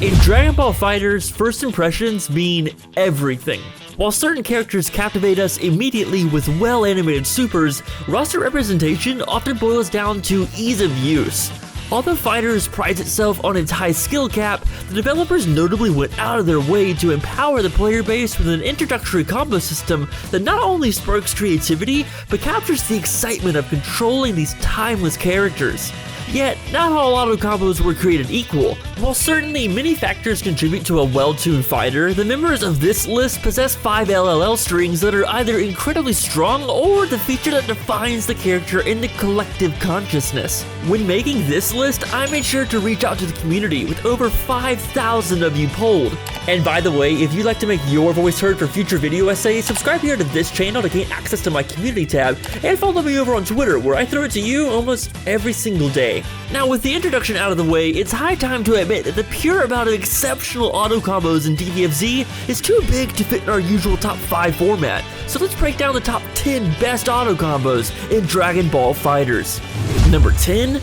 In Dragon Ball FighterZ, first impressions mean everything. While certain characters captivate us immediately with well-animated supers, roster representation often boils down to ease of use. Although FighterZ prides itself on its high skill cap, the developers notably went out of their way to empower the player base with an introductory combo system that not only sparks creativity, but captures the excitement of controlling these timeless characters. Yet, not all autocombos were created equal. While certainly many factors contribute to a well-tuned fighter, the members of this list possess 5 LLL strings that are either incredibly strong or the feature that defines the character in the collective consciousness. When making this list, I made sure to reach out to the community with over 5,000 of you polled. And by the way, if you'd like to make your voice heard for future video essays, subscribe here to this channel to gain access to my community tab, and follow me over on Twitter where I throw it to you almost every single day. Now, with the introduction out of the way, it's high time to admit that the pure amount of exceptional auto combos in DBFZ is too big to fit in our usual top 5 format. So let's break down the top 10 best auto combos in Dragon Ball FighterZ. Number 10,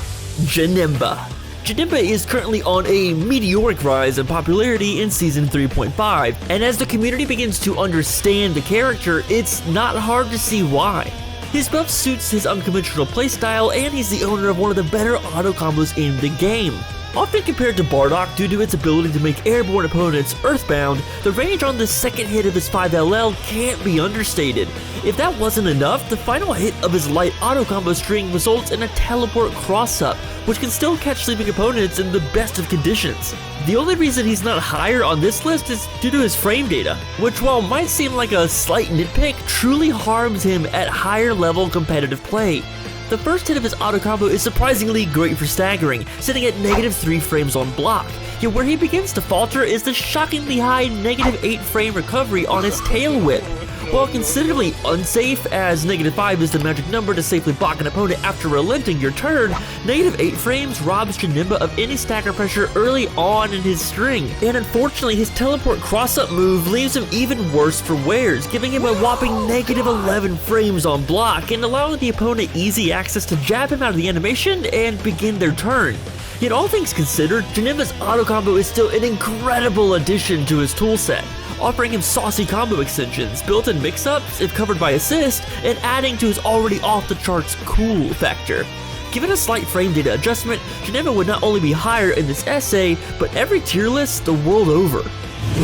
Janemba. Janemba is currently on a meteoric rise in popularity in Season 3.5, and as the community begins to understand the character, it's not hard to see why. His buff suits his unconventional playstyle, and he's the owner of one of the better auto combos in the game. Often compared to Bardock due to its ability to make airborne opponents earthbound, the range on the second hit of his 5LL can't be understated. If that wasn't enough, the final hit of his light auto combo string results in a teleport cross-up, which can still catch sleeping opponents in the best of conditions. The only reason he's not higher on this list is due to his frame data, which while might seem like a slight nitpick, truly harms him at higher level competitive play. The first hit of his auto combo is surprisingly great for staggering, sitting at -3 frames on block, yet where he begins to falter is the shockingly high -8 frame recovery on his tail whip. While considerably unsafe, as -5 is the magic number to safely block an opponent after relenting your turn, -8 frames robs Janemba of any stagger pressure early on in his string, and unfortunately his teleport cross-up move leaves him even worse for wears, giving him a whopping -11 frames on block and allowing the opponent easy access to jab him out of the animation and begin their turn. Yet all things considered, Janemba's auto combo is still an incredible addition to his toolset, offering him saucy combo extensions, built-in mix-ups if covered by assist, and adding to his already off-the-charts cool factor. Given a slight frame data adjustment, Janemba would not only be higher in this essay, but every tier list the world over.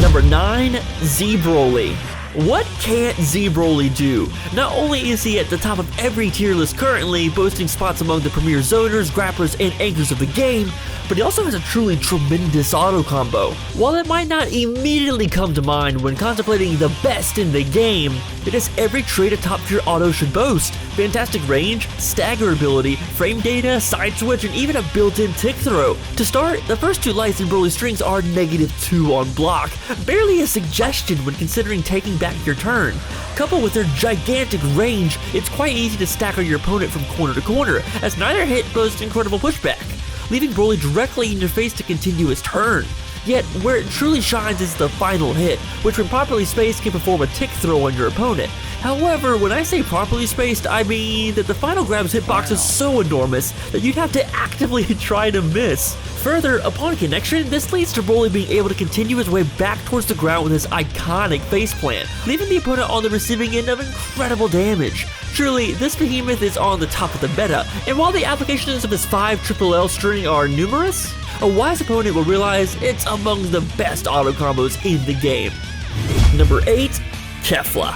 Number 9, Z Broly. What can't Z Broly do? Not only is he at the top of every tier list currently, boasting spots among the premier zoners, grapplers, and anchors of the game, but he also has a truly tremendous auto combo. While it might not immediately come to mind when contemplating the best in the game, it has every trait a top tier auto should boast: fantastic range, stagger ability, frame data, side switch, and even a built-in tick throw. To start, the first 2 lights in Broly strings are -2 on block, barely a suggestion when considering taking back your turn. Coupled with their gigantic range, it's quite easy to stagger your opponent from corner to corner, as neither hit boasts incredible pushback, leaving Broly directly in your face to continue his turn. Yet, where it truly shines is the final hit, which when properly spaced can perform a tick throw on your opponent. However, when I say properly spaced, I mean that the final grab's hitbox is so enormous that you'd have to actively try to miss. Further, upon connection, this leads to Broly being able to continue his way back towards the ground with his iconic faceplant, leaving the opponent on the receiving end of incredible damage. Truly, this behemoth is on the top of the meta, and while the applications of his 5 LLL string are numerous, a wise opponent will realize it's among the best auto combos in the game. Number 8, Kefla.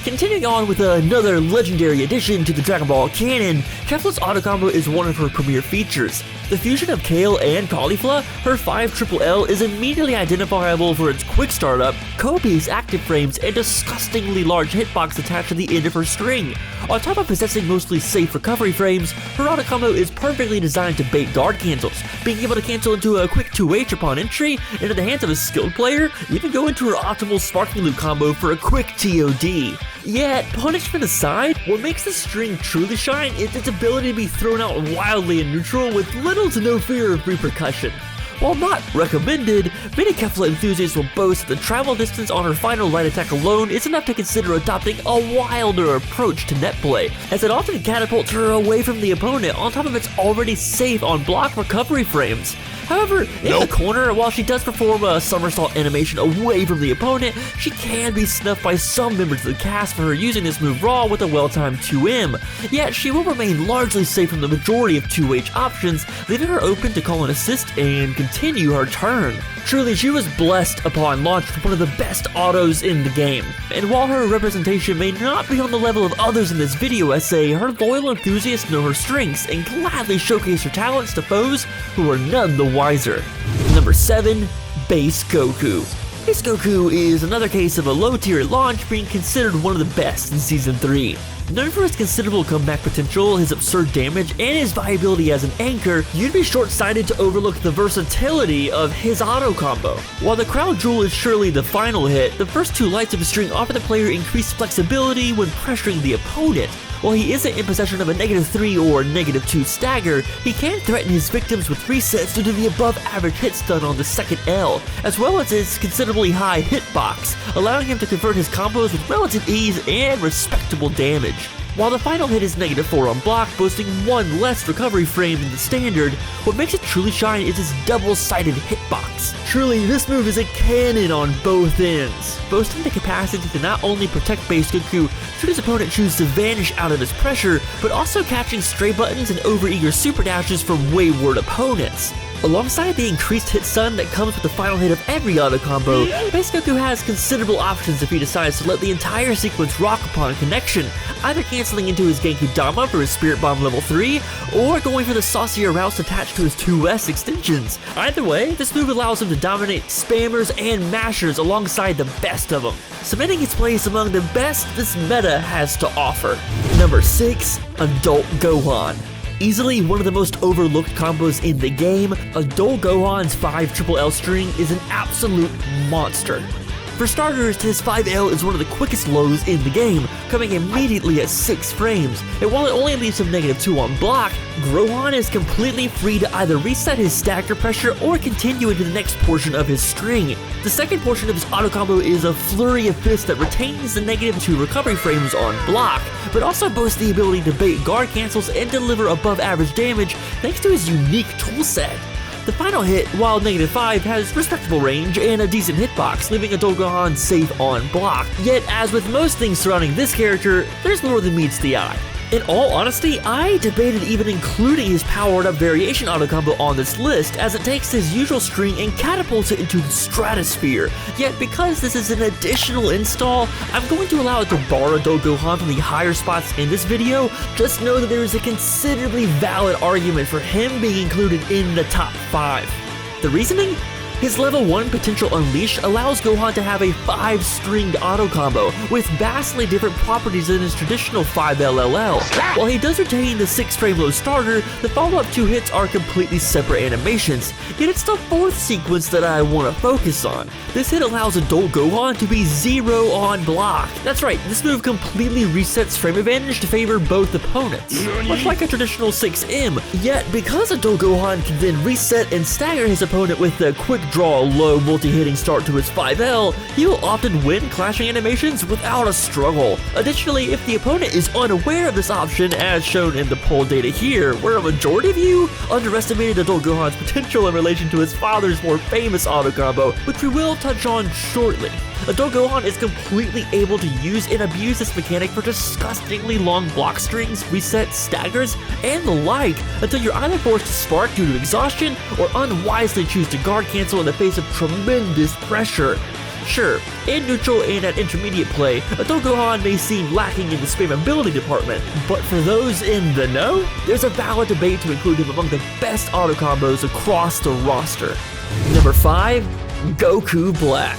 Continuing on with another legendary addition to the Dragon Ball canon, Kefla's auto combo is one of her premier features. The fusion of Kale and Caulifla, her 5 LLL is immediately identifiable for its quick startup, copious active frames, and disgustingly large hitbox attached to the end of her string. On top of possessing mostly safe recovery frames, her auto combo is perfectly designed to bait guard cancels, being able to cancel into a quick 2H upon entry, and in the hands of a skilled player, even go into her optimal Sparking Loop combo for a quick TOD. Yet, punishment aside, what makes this string truly shine is its ability to be thrown out wildly in neutral with little to no fear of repercussion. While not recommended, many Kefla enthusiasts will boast that the travel distance on her final light attack alone is enough to consider adopting a wilder approach to net play, as it often catapults her away from the opponent on top of its already safe on block recovery frames. However, in the corner, while she does perform a somersault animation away from the opponent, she can be snuffed by some members of the cast for her using this move raw with a well-timed 2M. Yet, she will remain largely safe from the majority of 2H options, leaving her open to call an assist and continue her turn. Truly, she was blessed upon launch with one of the best autos in the game. And while her representation may not be on the level of others in this video essay, her loyal enthusiasts know her strengths and gladly showcase her talents to foes who are none the wiser. Number 7. Base Goku. Base Goku is another case of a low-tier launch being considered one of the best in Season 3. Known for his considerable comeback potential, his absurd damage, and his viability as an anchor, you'd be short-sighted to overlook the versatility of his auto combo. While the Crown Jewel is surely the final hit, the first two lights of his string offer the player increased flexibility when pressuring the opponent. While he isn't in possession of a -3 or -2 stagger, he can threaten his victims with resets due to the above-average hit stun on the second L, as well as his considerably high hitbox, allowing him to convert his combos with relative ease and respectable damage. While the final hit is -4 on block, boasting one less recovery frame than the standard, what makes it truly shine is its double-sided hitbox. Truly, this move is a cannon on both ends, boasting the capacity to not only protect Base Goku should his opponent choose to vanish out of his pressure, but also catching stray buttons and overeager super dashes from wayward opponents. Alongside the increased hit stun that comes with the final hit of every auto combo, Base Goku has considerable options if he decides to let the entire sequence rock upon connection, either cancelling into his Genki Dama for his Spirit Bomb level 3, or going for the saucier routes attached to his 2S extensions. Either way, this move allows him to dominate spammers and mashers alongside the best of them, cementing his place among the best this meta has to offer. Number 6. Adult Gohan. Easily one of the most overlooked combos in the game, Adult Gohan's 5 triple L string is an absolute monster. For starters, his 5L is one of the quickest lows in the game, coming immediately at 6 frames, and while it only leaves him -2 on block, Gohan is completely free to either reset his stagger pressure or continue into the next portion of his string. The second portion of his auto combo is a flurry of fists that retains the -2 recovery frames on block, but also boasts the ability to bait guard cancels and deliver above average damage thanks to his unique toolset. The final hit, while -5, has respectable range and a decent hitbox, leaving Adult Gohan safe on block. Yet, as with most things surrounding this character, there's more than meets the eye. In all honesty, I debated even including his powered up variation auto combo on this list, as it takes his usual string and catapults it into the stratosphere. Yet because this is an additional install, I'm going to allow it to bar Adult Gohan from the higher spots in this video. Just know that there is a considerably valid argument for him being included in the top 5. The reasoning? His level 1 potential unleash allows Gohan to have a 5-stringed auto combo with vastly different properties than his traditional 5LLL. While he does retain the 6-frame low starter, the follow-up 2 hits are completely separate animations, yet it's the 4th sequence that I want to focus on. This hit allows Adult Gohan to be 0 on block. That's right, this move completely resets frame advantage to favor both opponents, much like a traditional 6M. Yet, because Adult Gohan can then reset and stagger his opponent with the quick draw low multi-hitting start to his 5L, he will often win clashing animations without a struggle. Additionally, if the opponent is unaware of this option, as shown in the poll data here, where a majority of you underestimated Adult Gohan's potential in relation to his father's more famous auto combo, which we will touch on shortly. Adult Gohan is completely able to use and abuse this mechanic for disgustingly long block strings, resets, staggers, and the like, until you're either forced to spark due to exhaustion or unwisely choose to guard cancel in the face of tremendous pressure. Sure, in neutral and at intermediate play, Adult Gohan may seem lacking in the spammability department, but for those in the know, there's a valid debate to include him among the best auto combos across the roster. Number 5. Goku Black.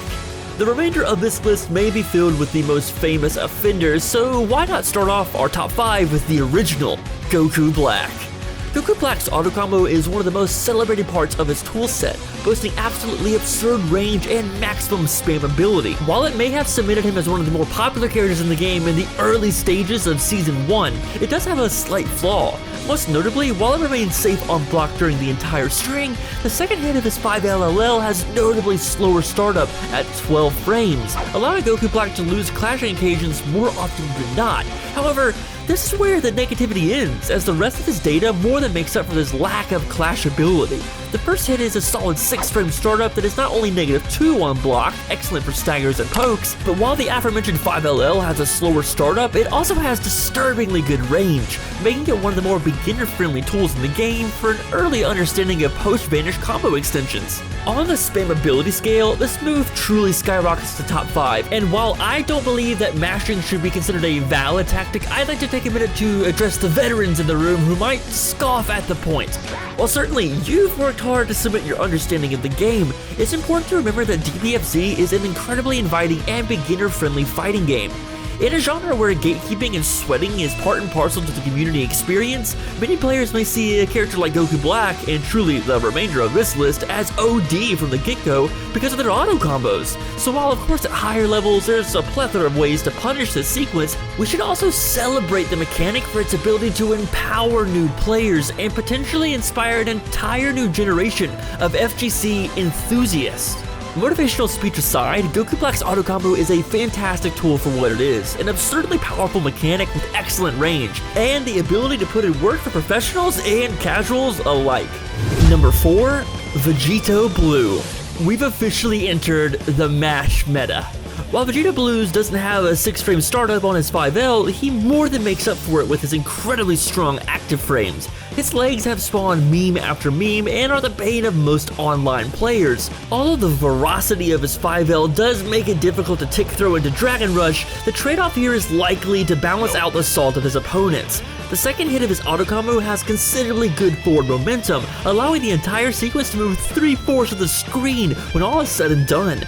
The remainder of this list may be filled with the most famous offenders, so why not start off our top 5 with the original, Goku Black. Goku Black's auto combo is one of the most celebrated parts of his toolset, boasting absolutely absurd range and maximum spammability. While it may have cemented him as one of the more popular characters in the game in the early stages of Season 1, it does have a slight flaw. Most notably, while it remains safe on block during the entire string, the second hit of his 5LLL has notably slower startup at 12 frames, allowing Goku Black to lose clashing occasions more often than not. However, this is where the negativity ends, as the rest of his data more than makes up for this lack of clashability. The first hit is a solid 6-frame startup that is not only -2 on block, excellent for staggers and pokes, but while the aforementioned 5LL has a slower startup, it also has disturbingly good range, making it one of the more beginner-friendly tools in the game for an early understanding of post-vanish combo extensions. On the spammability scale, this move truly skyrockets to top 5, and while I don't believe that mashing should be considered a valid tactic, I'd like to take a minute to address the veterans in the room who might scoff at the point. While certainly you've worked hard to submit your understanding of the game, it's important to remember that DBFZ is an incredibly inviting and beginner-friendly fighting game. In a genre where gatekeeping and sweating is part and parcel to the community experience, many players may see a character like Goku Black, and truly the remainder of this list, as OD from the get-go because of their auto combos. So while of course at higher levels there's a plethora of ways to punish this sequence, we should also celebrate the mechanic for its ability to empower new players and potentially inspire an entire new generation of FGC enthusiasts. Motivational speech aside, Goku Black's Autocombo is a fantastic tool for what it is, an absurdly powerful mechanic with excellent range, and the ability to put in work for professionals and casuals alike. Number 4, Vegito Blue. We've officially entered the MASH meta. While Vegeta Blues doesn't have a 6-frame startup on his 5L, he more than makes up for it with his incredibly strong active frames. His legs have spawned meme after meme and are the bane of most online players. Although the veracity of his 5L does make it difficult to tick throw into Dragon Rush, the trade-off here is likely to balance out the assault of his opponents. The second hit of his autocombo has considerably good forward momentum, allowing the entire sequence to move 3/4 of the screen when all is said and done.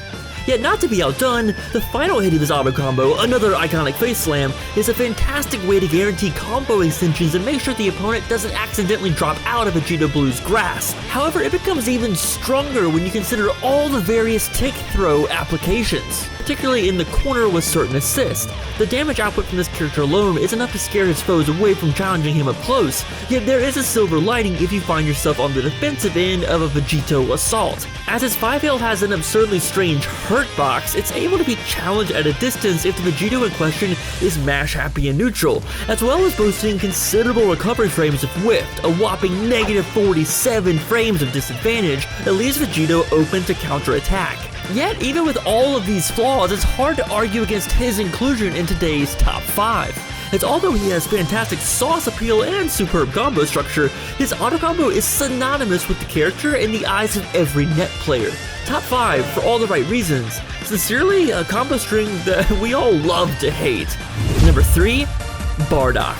Yet not to be outdone, the final hit of his autocombo, another iconic face slam, is a fantastic way to guarantee combo extensions and make sure the opponent doesn't accidentally drop out of Vegito Blue's grasp. However, it becomes even stronger when you consider all the various tick throw applications, particularly in the corner with certain assist. The damage output from this character alone is enough to scare his foes away from challenging him up close, yet there is a silver lining if you find yourself on the defensive end of a Vegito assault. As his 5L has an absurdly strange hurt box, it's able to be challenged at a distance if the Vegito in question is mash happy and neutral, as well as boasting considerable recovery frames if whiffed, a whopping -47 frames of disadvantage that leaves Vegito open to counterattack. Yet, even with all of these flaws, it's hard to argue against his inclusion in today's top 5. As although he has fantastic sauce appeal and superb combo structure, his autocombo is synonymous with the character in the eyes of every net player. Top 5 for all the right reasons. Sincerely, a combo string that we all love to hate. Number 3, Bardock.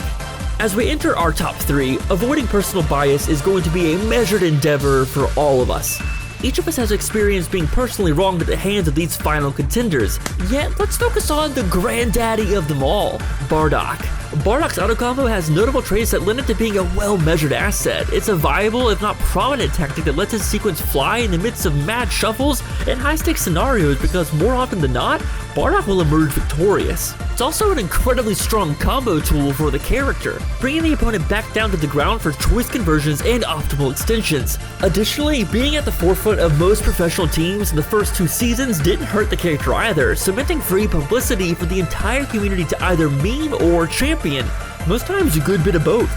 As we enter our top 3, avoiding personal bias is going to be a measured endeavor for all of us. Each of us has experienced being personally wronged at the hands of these final contenders, yet let's focus on the granddaddy of them all, Bardock. Bardock's autocombo has notable traits that lend it to being a well-measured asset. It's a viable, if not prominent, tactic that lets his sequence fly in the midst of mad shuffles and high-stakes scenarios because more often than not, Bardock will emerge victorious. It's also an incredibly strong combo tool for the character, bringing the opponent back down to the ground for choice conversions and optimal extensions. Additionally, being at the forefront of most professional teams in the first 2 seasons didn't hurt the character either, cementing free publicity for the entire community to either meme or champion, most times a good bit of both.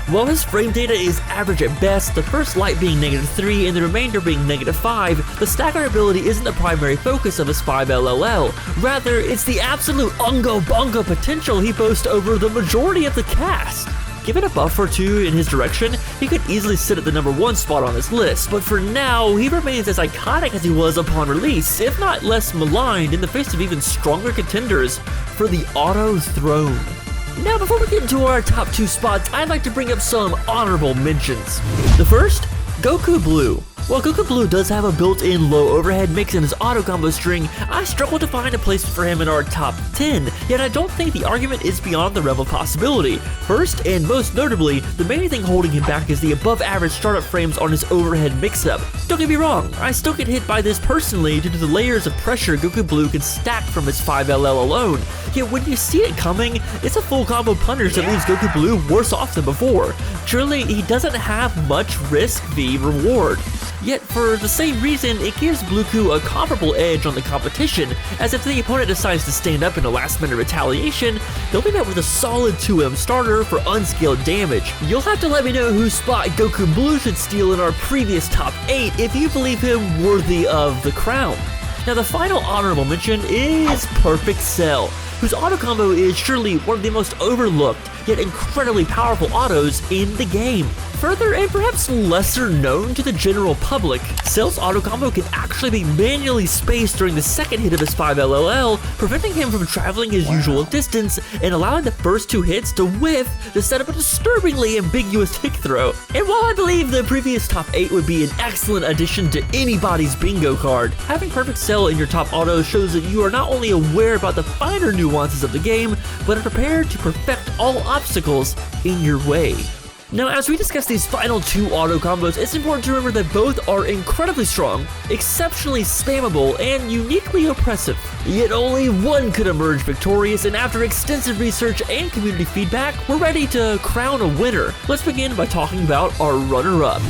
While his frame data is average at best, the first light being -3 and the remainder being -5, the stagger ability isn't the primary focus of his 5LLL. Rather, it's the absolute ungo bongo potential he boasts over the majority of the cast. Given a buff or two in his direction, he could easily sit at the number 1 spot on this list, but for now, he remains as iconic as he was upon release, if not less maligned in the face of even stronger contenders for the auto throne. Now, before we get into our top 2 spots, I'd like to bring up some honorable mentions. The first, Goku Blue. While Goku Blue does have a built-in low overhead mix in his auto combo string, I struggle to find a place for him in our top 10, yet I don't think the argument is beyond the realm of possibility. First, and most notably, the main thing holding him back is the above-average startup frames on his overhead mix-up. Don't get me wrong, I still get hit by this personally due to the layers of pressure Goku Blue can stack from his 5LL alone, yet when you see it coming, it's a full combo punish that leaves Goku Blue worse off than before. Truly, he doesn't have much risk v reward. Yet for the same reason, it gives Blueku a comparable edge on the competition, as if the opponent decides to stand up in a last minute in retaliation, they'll be met with a solid 2M starter for unscaled damage. You'll have to let me know whose spot Goku Blue should steal in our previous top 8 if you believe him worthy of the crown. Now the final honorable mention is Perfect Cell, whose auto combo is surely one of the most overlooked yet incredibly powerful autos in the game. Further, and perhaps lesser known to the general public, Cell's auto combo can actually be manually spaced during the second hit of his 5LLL, preventing him from traveling his usual distance and allowing the first 2 hits to whiff to set up a disturbingly ambiguous tick throw. And while I believe the previous top 8 would be an excellent addition to anybody's bingo card, having Perfect Cell in your top auto shows that you are not only aware about the finer nuances of the game, but are prepared to perfect all obstacles in your way. Now, as we discuss these final 2 auto combos, it's important to remember that both are incredibly strong, exceptionally spammable, and uniquely oppressive. Yet only one could emerge victorious, and after extensive research and community feedback, we're ready to crown a winner. Let's begin by talking about our runner-up.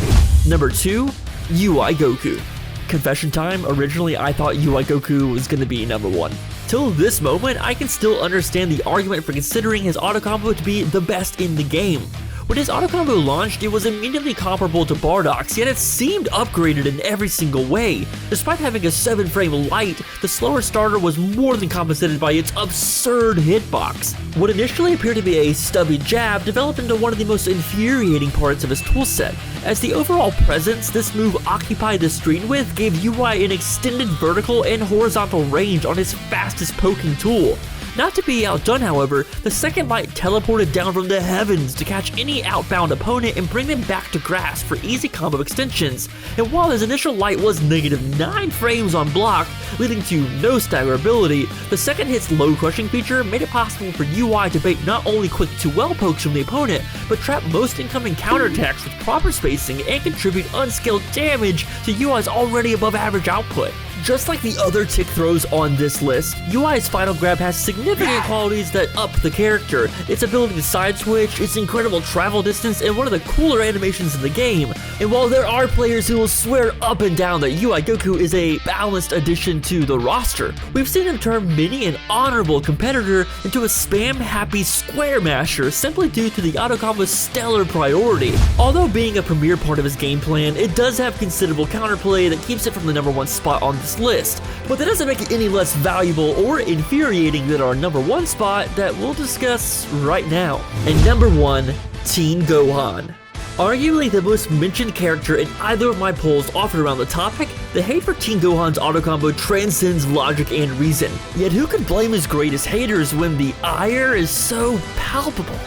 Number 2, UI Goku. Confession time, originally I thought UI Goku was going to be number 1. Till this moment, I can still understand the argument for considering his auto combo to be the best in the game. When his auto combo launched, it was immediately comparable to Bardock's, yet it seemed upgraded in every single way. Despite having a 7-frame light, the slower starter was more than compensated by its absurd hitbox. What initially appeared to be a stubby jab developed into one of the most infuriating parts of his toolset. As the overall presence this move occupied the screen with gave UI an extended vertical and horizontal range on his fastest poking tool. Not to be outdone, however, the second light teleported down from the heavens to catch any outbound opponent and bring them back to grass for easy combo extensions. And while his initial light was -9 frames on block, leading to no staggerability, the second hit's low crushing feature made it possible for UI to bait not only quick 2L pokes from the opponent, but trap most incoming counterattacks with proper spacing and contribute unscaled damage to UI's already above average output. Just like the other tick throws on this list, UI's final grab has significant qualities that up the character. Its ability to side switch, its incredible travel distance, and one of the cooler animations in the game. And while there are players who will swear up and down that UI Goku is a balanced addition to the roster, we've seen him turn many an honorable competitor into a spam-happy square masher simply due to the auto combo's stellar priority. Although being a premier part of his game plan, it does have considerable counterplay that keeps it from the number 1 spot on this list, but that doesn't make it any less valuable or infuriating than our number 1 spot that we'll discuss right now. And number 1, Teen Gohan. Arguably the most mentioned character in either of my polls offered around the topic, the hate for Teen Gohan's auto combo transcends logic and reason. Yet who could blame his greatest haters when the ire is so palpable?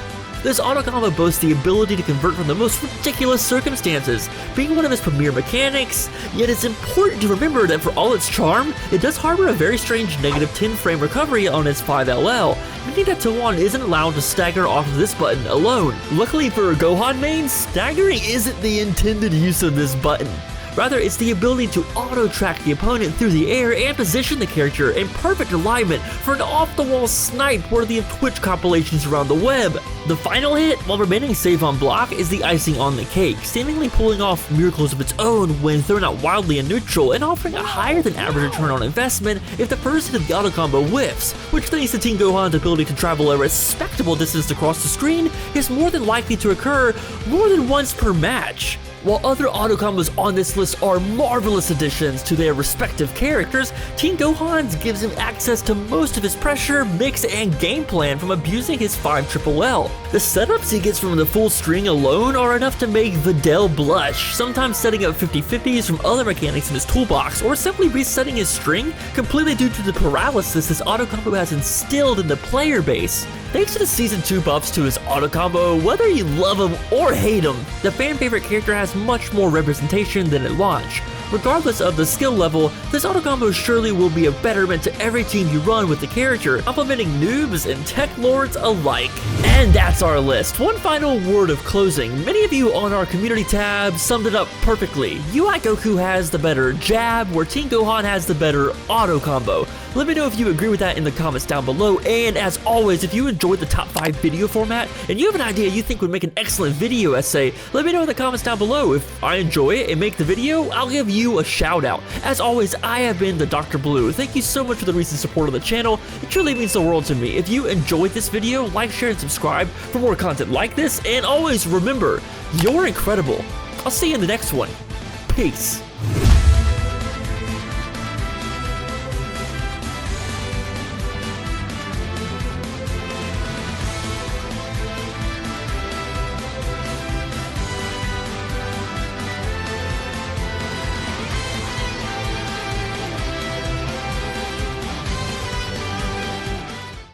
This auto combo boasts the ability to convert from the most ridiculous circumstances, being one of his premier mechanics, yet it's important to remember that for all its charm, it does harbor a very strange -10 frame recovery on its 5LL, meaning that Tawan isn't allowed to stagger off of this button alone. Luckily for Gohan mains, staggering isn't the intended use of this button. Rather, it's the ability to auto-track the opponent through the air and position the character in perfect alignment for an off-the-wall snipe worthy of Twitch compilations around the web. The final hit, while remaining safe on block, is the icing on the cake, seemingly pulling off miracles of its own when thrown out wildly in neutral and offering a higher than average return on investment if the first hit of the auto combo whiffs, which thanks to Teen Gohan's ability to travel a respectable distance across the screen, is more than likely to occur more than once per match. While other auto combos on this list are marvelous additions to their respective characters, Teen Gohan's gives him access to most of his pressure, mix, and game plan from abusing his 5LLL. The setups he gets from the full string alone are enough to make Videl blush, sometimes setting up 50-50s from other mechanics in his toolbox, or simply resetting his string completely due to the paralysis this auto combo has instilled in the player base. Thanks to the Season 2 buffs to his auto combo, whether you love him or hate him, the fan favorite character has much more representation than at launch. Regardless of the skill level, this auto combo surely will be a betterment to every team you run with the character, complimenting noobs and tech lords alike. And that's our list. One final word of closing. Many of you on our community tab summed it up perfectly. UI Goku has the better jab, where Teen Gohan has the better auto combo. Let me know if you agree with that in the comments down below, and as always, if you enjoyed the top 5 video format and you have an idea you think would make an excellent video essay, let me know in the comments down below. If I enjoy it and make the video, I'll give you you a shout out. As always, I have been the Dr. Blue. Thank you so much for the recent support of the channel. It truly means the world to me. If you enjoyed this video, like, share, and subscribe for more content like this. And always remember, you're incredible. I'll see you in the next one. Peace.